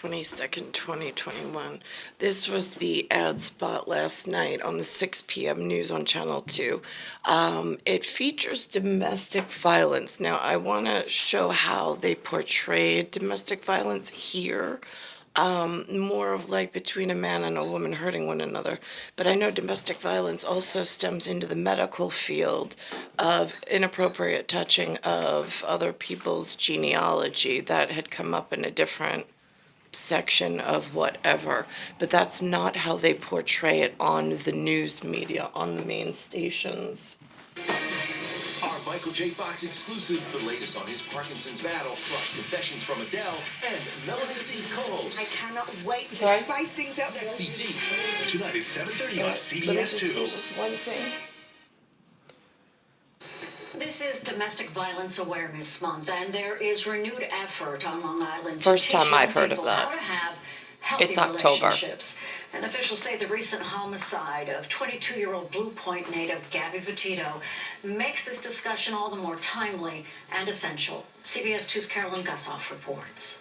22nd, 2021. This was the ad spot last night on the 6 p.m. news on Channel 2. It features domestic violence. Now, I want to show how they portrayed domestic violence here. More of like between a man and a woman hurting one another. But I know domestic violence also stems into the medical field of inappropriate touching of other people's genealogy that had come up in a different section of whatever. But that's not how they portray it on the news media, on the main stations. Our Michael J. Fox exclusive, the latest on his Parkinson's battle, plus confessions from Adele and Melanie C. co-host. I cannot wait to spice things up. That's the D. Tonight at 7:30 on CBS2. There's just one thing. This is Domestic Violence Awareness Month, and there is renewed effort on Long Island First to teach time I've young heard of people that. how to have healthy It's October. relationships. And officials say the recent homicide of 22-year-old Blue Point native Gabby Petito makes this discussion all the more timely and essential. CBS 2's Carolyn Gussoff reports.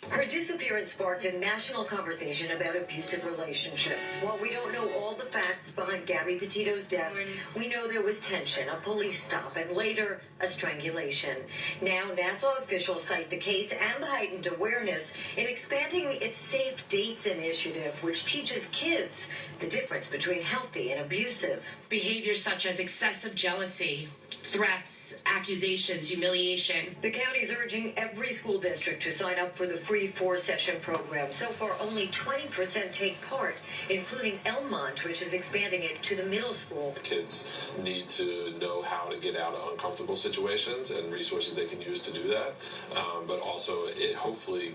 Her disappearance sparked a national conversation about abusive relationships. While we don't know all the facts behind Gabby Petito's death, we know there was tension, a police stop, and later, a strangulation. Now, Nassau officials cite the case and the heightened awareness in expanding its Safe Dates initiative, which teaches kids the difference between healthy and abusive. Behaviors such as excessive jealousy, threats, accusations, humiliation. The county's urging every school district to sign up for the free 4-session program. So far, only 20% take part, including Elmont, which is expanding it to the middle school. Kids need to know how to get out of uncomfortable situations and resources they can use to do that. But also, it hopefully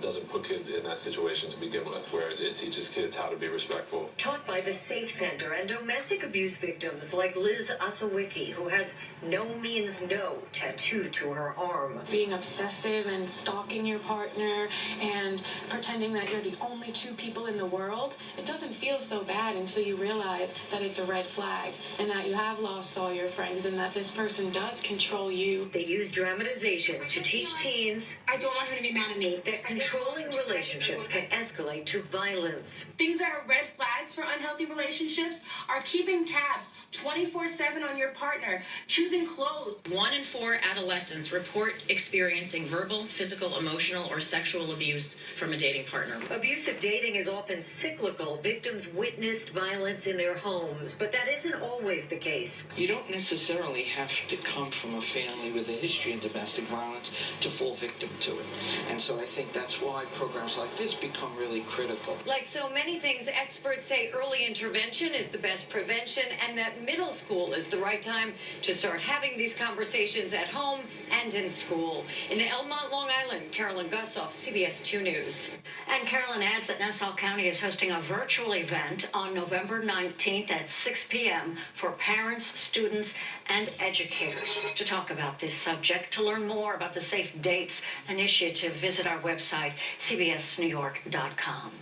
doesn't put kids in that situation to begin with, where it teaches kids how to be respectful. Taught by the Safe Center and domestic abuse victims like Liz Osowicki, who has "No means no" tattooed to her arm. Being obsessive and stalking your partner and pretending that you're the only two people in the world, it doesn't feel so bad until you realize that it's a red flag and that you have lost all your friends and that this person does control you. They use dramatizations to teach teens I don't want her to be mad at me. that controlling relationships can escalate to violence. Things that are red flags for unhealthy relationships are keeping tabs 24/7 on your partner, choosing clothes. 1 in 4 adolescents report experiencing verbal, physical, emotional, or sexual abuse from a dating partner. Abusive dating is often cyclical. Victims witnessed violence in their homes, but that isn't always the case. You don't necessarily have to come from a family with a history of domestic violence to fall victim to it. And so I think that's why programs like this become really critical. Like so many things, experts say early intervention is the best prevention and that middle school is the right time to start having these conversations at home and in school. In Elmont, Long Island, Carolyn Gussoff, CBS 2 News. And Carolyn adds that Nassau County is hosting a virtual event on November 19th at 6 p.m. for parents, students, and educators to talk about this subject. To learn more about the Safe Dates initiative, visit our website, cbsnewyork.com.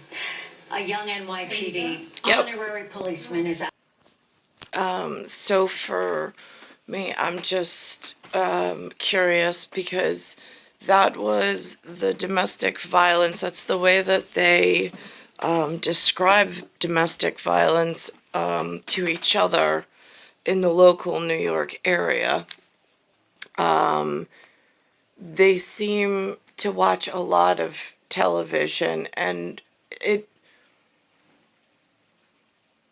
A young NYPD honorary policeman is out. So for me, I'm just curious because that was the domestic violence. That's the way that they describe domestic violence to each other in the local New York area. They seem to watch a lot of television, and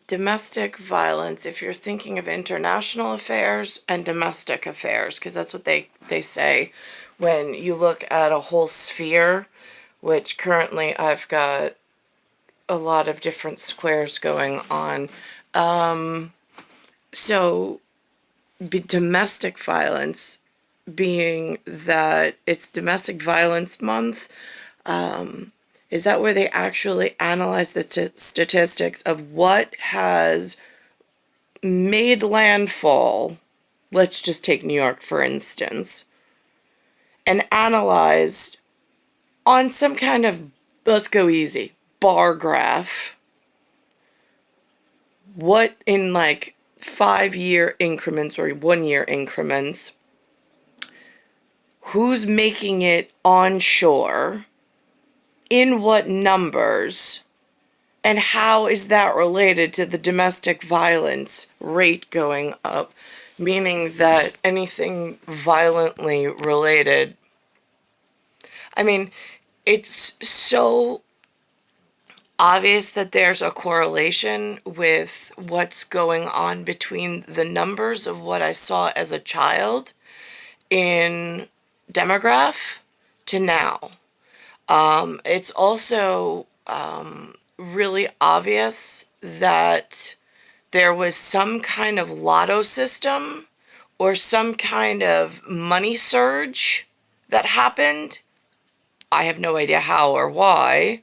domestic violence, if you're thinking of international affairs and domestic affairs, because that's what they say when you look at a whole sphere, which currently I've got a lot of different squares going on. So domestic violence, being that it's Domestic Violence Month, is that where they actually analyze the statistics of what has made landfall? Let's just take New York, for instance, and analyzed on some kind of, let's go easy, bar graph, what in like 5-year increments or 1-year increments, who's making it onshore, in what numbers, and how is that related to the domestic violence rate going up? Meaning that anything violently related, I mean, it's so obvious that there's a correlation with what's going on between the numbers of what I saw as a child in demograph to now. It's also really obvious that there was some kind of lotto system or some kind of money surge that happened. I have no idea how or why.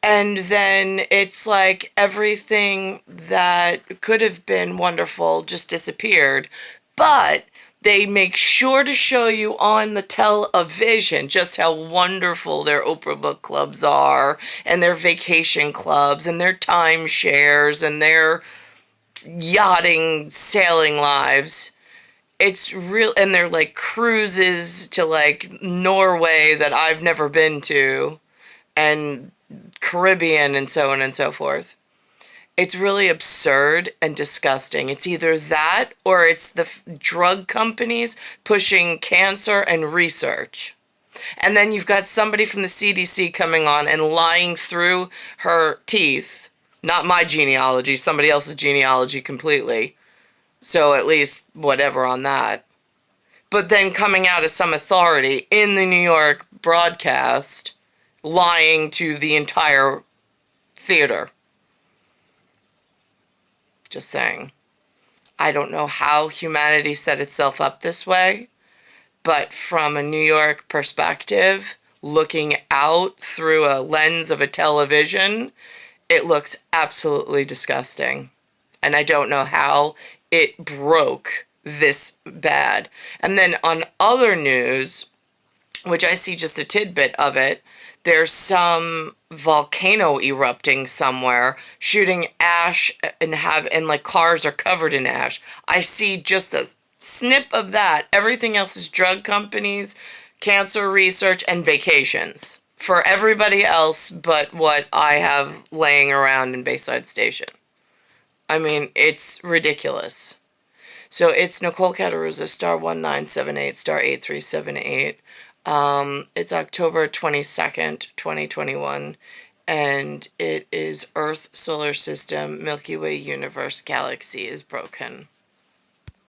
And then it's like everything that could have been wonderful just disappeared. But they make sure to show you on the television just how wonderful their Oprah book clubs are, and their vacation clubs, and their timeshares, and their yachting, sailing lives. It's real, and they're like cruises to like Norway that I've never been to, and Caribbean, and so on and so forth. It's really absurd and disgusting. It's either that or it's the drug companies pushing cancer and research. And then you've got somebody from the CDC coming on and lying through her teeth. Not my genealogy, somebody else's genealogy completely. So at least whatever on that. But then coming out as some authority in the New York broadcast, lying to the entire theater. Just saying. I don't know how humanity set itself up this way, but from a New York perspective, looking out through a lens of a television, it looks absolutely disgusting. And I don't know how it broke this bad. And then on other news, which I see just a tidbit of it, there's some volcano erupting somewhere, shooting ash, and like cars are covered in ash. I see just a snip of that. Everything else is drug companies, cancer research, and vacations for everybody else but what I have laying around in Bayside Station. I mean, it's ridiculous. So it's Nicole Cattaruzza, star 1978, star 8378. It's October 22nd, 2021, and it is Earth, Solar System, Milky Way, Universe, Galaxy is broken.